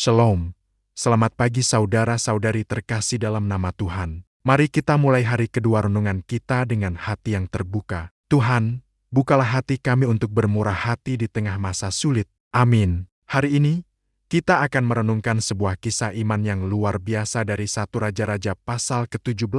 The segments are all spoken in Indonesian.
Shalom. Selamat pagi saudara-saudari terkasih dalam nama Tuhan. Mari kita mulai hari kedua renungan kita dengan hati yang terbuka. Tuhan, bukalah hati kami untuk bermurah hati di tengah masa sulit. Amin. Hari ini, kita akan merenungkan sebuah kisah iman yang luar biasa dari 1 Raja-Raja pasal ke-17.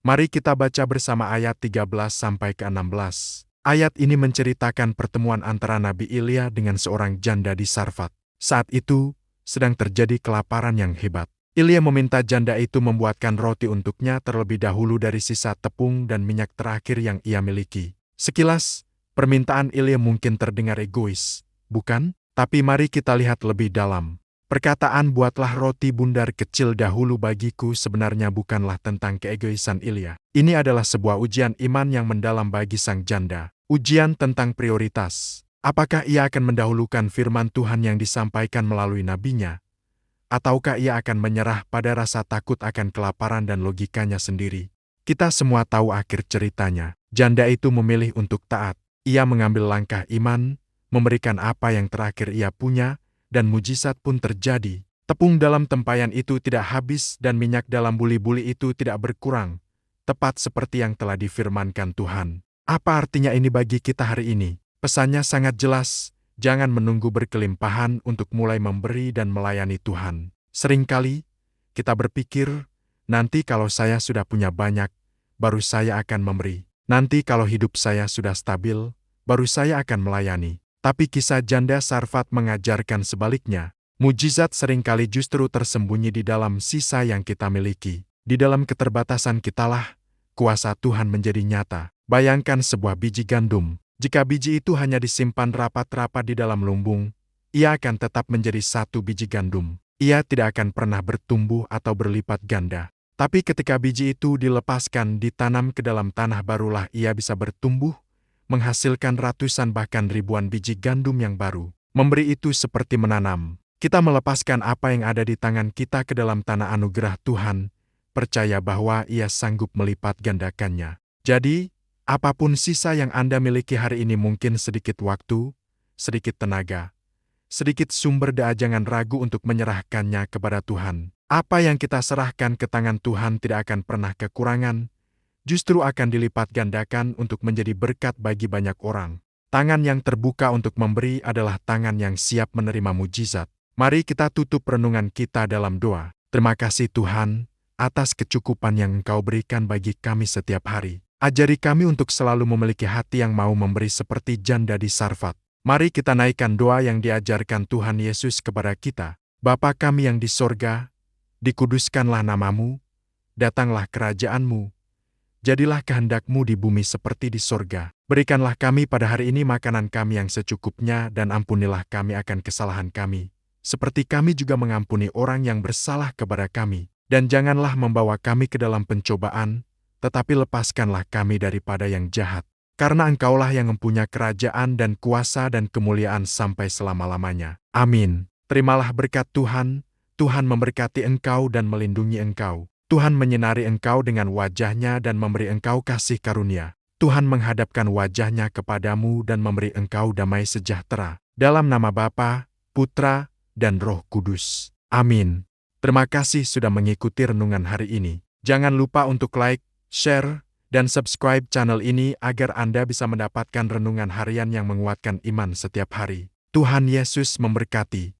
Mari kita baca bersama ayat 13 sampai ke-16. Ayat ini menceritakan pertemuan antara Nabi Ilya dengan seorang janda di Sarfat. Saat itu, sedang terjadi kelaparan yang hebat. Ilya meminta janda itu membuatkan roti untuknya terlebih dahulu dari sisa tepung dan minyak terakhir yang ia miliki. Sekilas, permintaan Ilya mungkin terdengar egois, bukan? Tapi mari kita lihat lebih dalam. Perkataan buatlah roti bundar kecil dahulu bagiku sebenarnya bukanlah tentang keegoisan Ilya. Ini adalah sebuah ujian iman yang mendalam bagi sang janda. Ujian tentang prioritas. Apakah ia akan mendahulukan firman Tuhan yang disampaikan melalui nabinya? Ataukah ia akan menyerah pada rasa takut akan kelaparan dan logikanya sendiri? Kita semua tahu akhir ceritanya. Janda itu memilih untuk taat. Ia mengambil langkah iman, memberikan apa yang terakhir ia punya, dan mujizat pun terjadi. Tepung dalam tempayan itu tidak habis dan minyak dalam buli-buli itu tidak berkurang. Tepat seperti yang telah difirmankan Tuhan. Apa artinya ini bagi kita hari ini? Pesannya sangat jelas, jangan menunggu berkelimpahan untuk mulai memberi dan melayani Tuhan. Seringkali, kita berpikir, nanti kalau saya sudah punya banyak, baru saya akan memberi. Nanti kalau hidup saya sudah stabil, baru saya akan melayani. Tapi kisah janda Sarfat mengajarkan sebaliknya. Mujizat seringkali justru tersembunyi di dalam sisa yang kita miliki. Di dalam keterbatasan kitalah, kuasa Tuhan menjadi nyata. Bayangkan sebuah biji gandum. Jika biji itu hanya disimpan rapat-rapat di dalam lumbung, ia akan tetap menjadi satu biji gandum. Ia tidak akan pernah bertumbuh atau berlipat ganda. Tapi ketika biji itu dilepaskan ditanam ke dalam tanah barulah ia bisa bertumbuh, menghasilkan ratusan bahkan ribuan biji gandum yang baru. Memberi itu seperti menanam. Kita melepaskan apa yang ada di tangan kita ke dalam tanah anugerah Tuhan, percaya bahwa ia sanggup melipat gandakannya. Jadi, apapun sisa yang Anda miliki hari ini mungkin sedikit waktu, sedikit tenaga, sedikit sumber daya jangan ragu untuk menyerahkannya kepada Tuhan. Apa yang kita serahkan ke tangan Tuhan tidak akan pernah kekurangan, justru akan dilipat gandakan untuk menjadi berkat bagi banyak orang. Tangan yang terbuka untuk memberi adalah tangan yang siap menerima mujizat. Mari kita tutup renungan kita dalam doa. Terima kasih Tuhan, atas kecukupan yang Engkau berikan bagi kami setiap hari. Ajari kami untuk selalu memiliki hati yang mau memberi seperti janda di Sarfat. Mari kita naikkan doa yang diajarkan Tuhan Yesus kepada kita. Bapa kami yang di sorga, dikuduskanlah namamu, datanglah kerajaan-Mu, jadilah kehendak-Mu di bumi seperti di sorga. Berikanlah kami pada hari ini makanan kami yang secukupnya dan ampunilah kami akan kesalahan kami, seperti kami juga mengampuni orang yang bersalah kepada kami. Dan janganlah membawa kami ke dalam pencobaan, tetapi lepaskanlah kami daripada yang jahat. Karena Engkaulah yang mempunyai kerajaan dan kuasa dan kemuliaan sampai selama-lamanya. Amin. Terimalah berkat Tuhan, Tuhan memberkati engkau dan melindungi engkau. Tuhan menyinari engkau dengan wajah-Nya dan memberi engkau kasih karunia. Tuhan menghadapkan wajah-Nya kepadamu dan memberi engkau damai sejahtera. Dalam nama Bapa, Putra, dan Roh Kudus. Amin. Terima kasih sudah mengikuti renungan hari ini. Jangan lupa untuk like, share, dan subscribe channel ini agar Anda bisa mendapatkan renungan harian yang menguatkan iman setiap hari. Tuhan Yesus memberkati.